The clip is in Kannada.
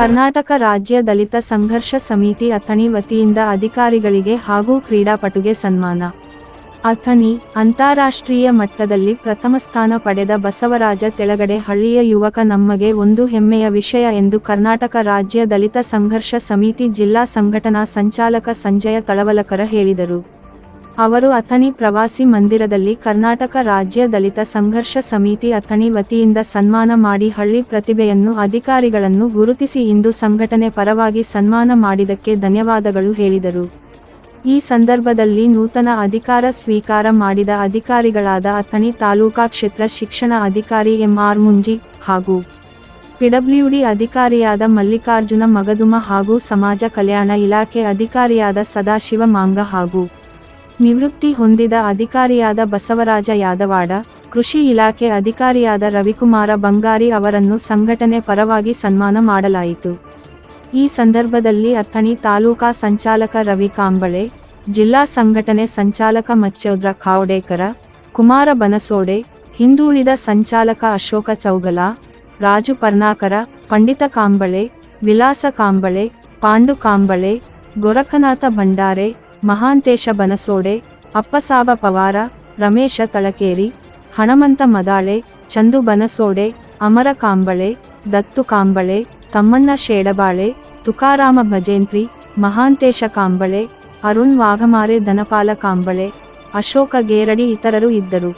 ಕರ್ನಾಟಕ ರಾಜ್ಯ ದಲಿತ ಸಂಘರ್ಷ ಸಮಿತಿ ಅಥಣಿ ವತಿಯಿಂದ ಅಧಿಕಾರಿಗಳಿಗೆ ಹಾಗೂ ಕ್ರೀಡಾಪಟುಗೆ ಸನ್ಮಾನ. ಅಥಣಿ ಅಂತಾರಾಷ್ಟ್ರೀಯ ಮಟ್ಟದಲ್ಲಿ ಪ್ರಥಮ ಸ್ಥಾನ ಪಡೆದ ಬಸವರಾಜ ತೆಳಗಡೆ ಹಳ್ಳಿಯ ಯುವಕ ನಮಗೆ ಒಂದು ಹೆಮ್ಮೆಯ ವಿಷಯ ಎಂದು ಕರ್ನಾಟಕ ರಾಜ್ಯ ದಲಿತ ಸಂಘರ್ಷ ಸಮಿತಿ ಜಿಲ್ಲಾ ಸಂಘಟನಾ ಸಂಚಾಲಕ ಸಂಜಯ ತಳವಲಕರ ಹೇಳಿದರು. ಅವರು ಅಥಣಿ ಪ್ರವಾಸಿ ಮಂದಿರದಲ್ಲಿ ಕರ್ನಾಟಕ ರಾಜ್ಯ ದಲಿತ ಸಂಘರ್ಷ ಸಮಿತಿ ಅಥಣಿ ವತಿಯಿಂದ ಸನ್ಮಾನ ಮಾಡಿ ಹಳ್ಳಿ ಪ್ರತಿಭೆಯನ್ನು ಅಧಿಕಾರಿಗಳನ್ನು ಗುರುತಿಸಿ ಇಂದು ಸಂಘಟನೆ ಪರವಾಗಿ ಸನ್ಮಾನ ಮಾಡಿದ್ದಕ್ಕೆ ಧನ್ಯವಾದಗಳು ಹೇಳಿದರು. ಈ ಸಂದರ್ಭದಲ್ಲಿ ನೂತನ ಅಧಿಕಾರ ಸ್ವೀಕಾರ ಮಾಡಿದ ಅಧಿಕಾರಿಗಳಾದ ಅಥಣಿ ತಾಲೂಕಾ ಕ್ಷೇತ್ರ ಶಿಕ್ಷಣ ಅಧಿಕಾರಿ ಎಂ.ಆರ್. ಮುಂಜಿ ಹಾಗೂ ಪಿಡಬ್ಲ್ಯೂಡಿ ಅಧಿಕಾರಿಯಾದ ಮಲ್ಲಿಕಾರ್ಜುನ ಮಗದುಮ ಹಾಗೂ ಸಮಾಜ ಕಲ್ಯಾಣ ಇಲಾಖೆ ಅಧಿಕಾರಿಯಾದ ಸದಾಶಿವ ಮಾಂಗ ಹಾಗೂ ನಿವೃತ್ತಿ ಹೊಂದಿದ ಅಧಿಕಾರಿಯಾದ ಬಸವರಾಜ ಯಾದವಾಡ, ಕೃಷಿ ಇಲಾಖೆ ಅಧಿಕಾರಿಯಾದ ರವಿಕುಮಾರ ಬಂಗಾರಿ ಅವರನ್ನು ಸಂಘಟನೆ ಪರವಾಗಿ ಸನ್ಮಾನ ಮಾಡಲಾಯಿತು. ಈ ಸಂದರ್ಭದಲ್ಲಿ ಅಥಣಿ ತಾಲೂಕಾ ಸಂಚಾಲಕ ರವಿ ಕಾಂಬಳೆ, ಜಿಲ್ಲಾ ಸಂಘಟನೆ ಸಂಚಾಲಕ ಮಚ್ಚೌದ್ರ ಖಾವಡೇಕರ, ಕುಮಾರ ಬನಸೋಡೆ, ಹಿಂದುಳಿದ ಸಂಚಾಲಕ ಅಶೋಕ ಚೌಗಲ, ರಾಜು ಪರ್ನಾಕರ, ಪಂಡಿತ ಕಾಂಬಳೆ, ವಿಲಾಸ ಕಾಂಬಳೆ, ಪಾಂಡು ಕಾಂಬಳೆ, ಗೊರಖನಾಥ ಭಂಡಾರೆ, ಮಹಾಂತೇಶ ಬನಸೋಡೆ, ಅಪ್ಪಸಾಬ ಪವಾರ, ರಮೇಶ ತಳಕೇರಿ, ಹಣಮಂತ ಮದಾಳೆ, ಚಂದು ಬನಸೋಡೆ, ಅಮರ ಕಾಂಬಳೆ, ದತ್ತು ಕಾಂಬಳೆ, ತಮ್ಮಣ್ಣ ಶೇಡಬಾಳೆ, ತುಕಾರಾಮ ಭಜೇಂತ್ರಿ, ಮಹಾಂತೇಶ ಕಾಂಬಳೆ, ಅರುಣ್ ವಾಘಮಾರೆ, ಧನಪಾಲ ಕಾಂಬಳೆ, ಅಶೋಕ ಗೇರಡಿ ಇತರರು ಇದ್ದರು.